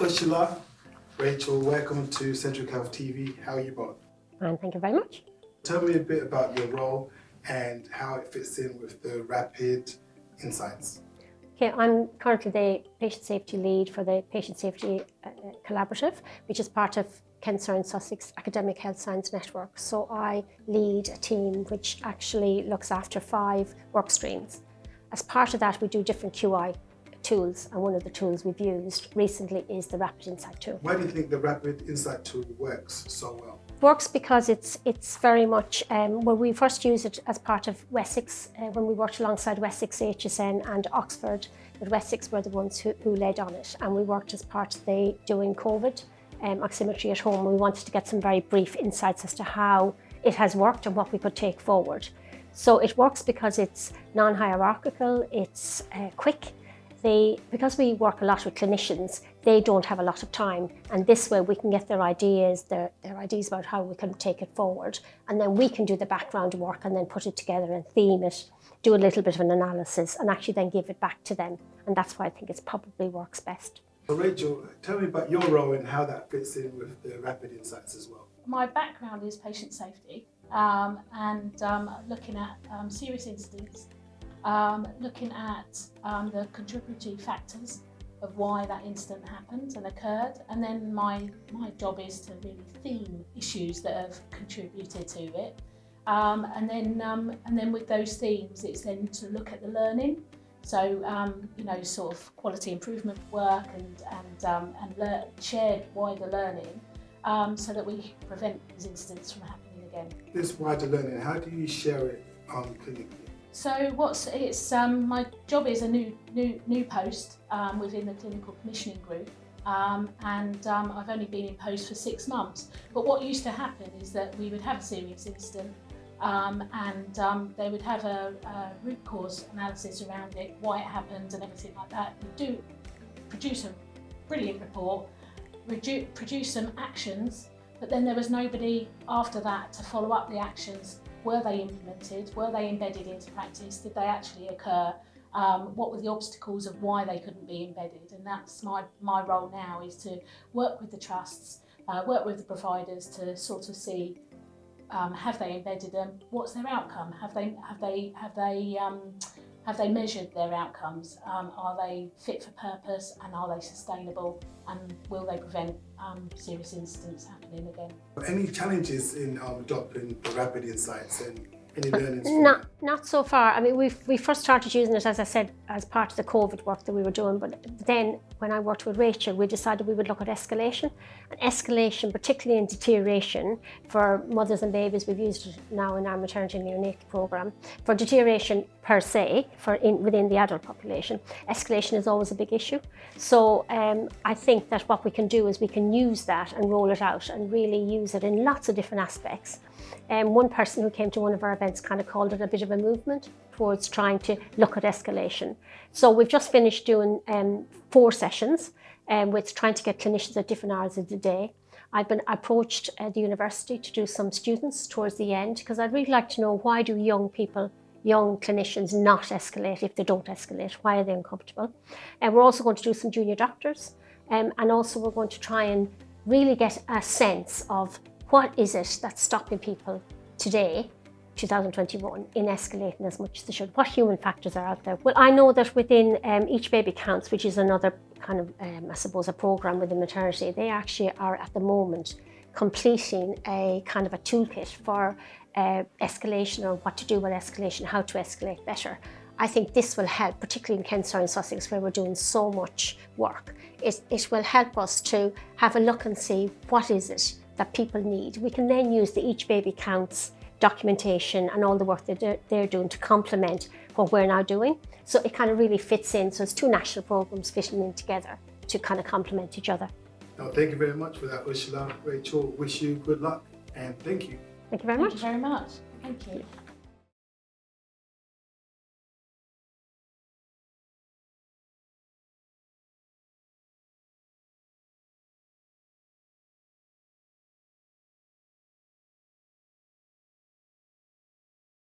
Ursula, Rachael, welcome to Centric Health TV. How are you both? And thank you very much. Tell me a bit about your role and how it fits in with the Rapid Insights. Okay, I'm currently the patient safety lead for the Patient Safety Collaborative, which is part of Kent and Sussex Academic Health Science Network. So I lead a team which actually looks after 5 work streams. As part of that, we do different QI tools, and one of the tools we've used recently is the Rapid Insight tool. Why do you think the Rapid Insight tool works so well? Works because it's very much, well, we first used it as part of Wessex, when we worked alongside Wessex AHSN and Oxford, but Wessex were the ones who led on it, and we worked as part of the doing COVID oximetry at home. We wanted to get some very brief insights as to how it has worked and what we could take forward. So it works because it's non-hierarchical, it's quick. Because we work a lot with clinicians, they don't have a lot of time, and this way we can get their ideas about how we can take it forward, and then we can do the background work and then put it together and theme it, do a little bit of an analysis, and actually then give it back to them. And that's why I think it probably works best. So Rachael, tell me about your role and how that fits in with the Rapid Insights as well. My background is patient safety and looking at serious incidents, looking at the contributory factors of why that incident happened and occurred, and then my job is to really theme issues that have contributed to it, and then with those themes, it's then to look at the learning. So sort of quality improvement work and shared wider learning, so that we prevent these incidents from happening again. This wider learning, how do you share it clinically? So my job is a new post within the clinical commissioning group, and I've only been in post for 6 months. But what used to happen is that we would have a serious incident, and they would have a root cause analysis around it, why it happened and everything like that. We do produce a brilliant report, produce some actions, but then there was nobody after that to follow up the actions. Were they implemented? Were they embedded into practice? Did they actually occur? What were the obstacles of why they couldn't be embedded? And that's my role now, is to work with the trusts, work with the providers to sort of see, have they embedded them? What's their outcome? Have they measured their outcomes? Are they fit for purpose, and are they sustainable? And will they prevent serious incidents happening again? Any challenges in adopting the Rapid Insights and any learnings? Not so far. I mean, we first started using it, as I said, as part of the COVID work that we were doing, but then when I worked with Rachael, we decided we would look at escalation. And escalation, particularly in deterioration, for mothers and babies, we've used it now in our maternity and neonatal programme. For deterioration per se, within the adult population, escalation is always a big issue. So I think that what we can do is we can use that and roll it out and really use it in lots of different aspects. One person who came to one of our events kind of called it a bit of a movement towards trying to look at escalation. So we've just finished doing 4 sessions with trying to get clinicians at different hours of the day. I've been approached at the university to do some students towards the end, because I'd really like to know, why do young clinicians not escalate if they don't escalate? Why are they uncomfortable? And we're also going to do some junior doctors, and also we're going to try and really get a sense of what is it that's stopping people today, 2021, in escalating as much as they should? What human factors are out there? Well, I know that within Each Baby Counts, which is another kind of, I suppose, a programme within maternity, they actually are at the moment completing a kind of a toolkit for escalation, or what to do with escalation, how to escalate better. I think this will help, particularly in Kent and Sussex, where we're doing so much work. It will help us to have a look and see what is it that people need. We can then use the Each Baby Counts documentation and all the work that they're doing to complement what we're now doing. So it kind of really fits in. So it's 2 national programmes fitting in together to kind of complement each other. Now, thank you very much for that, Ursula. Rachael, wish you good luck and thank you. Thank you very much. Thank you very much. Thank you.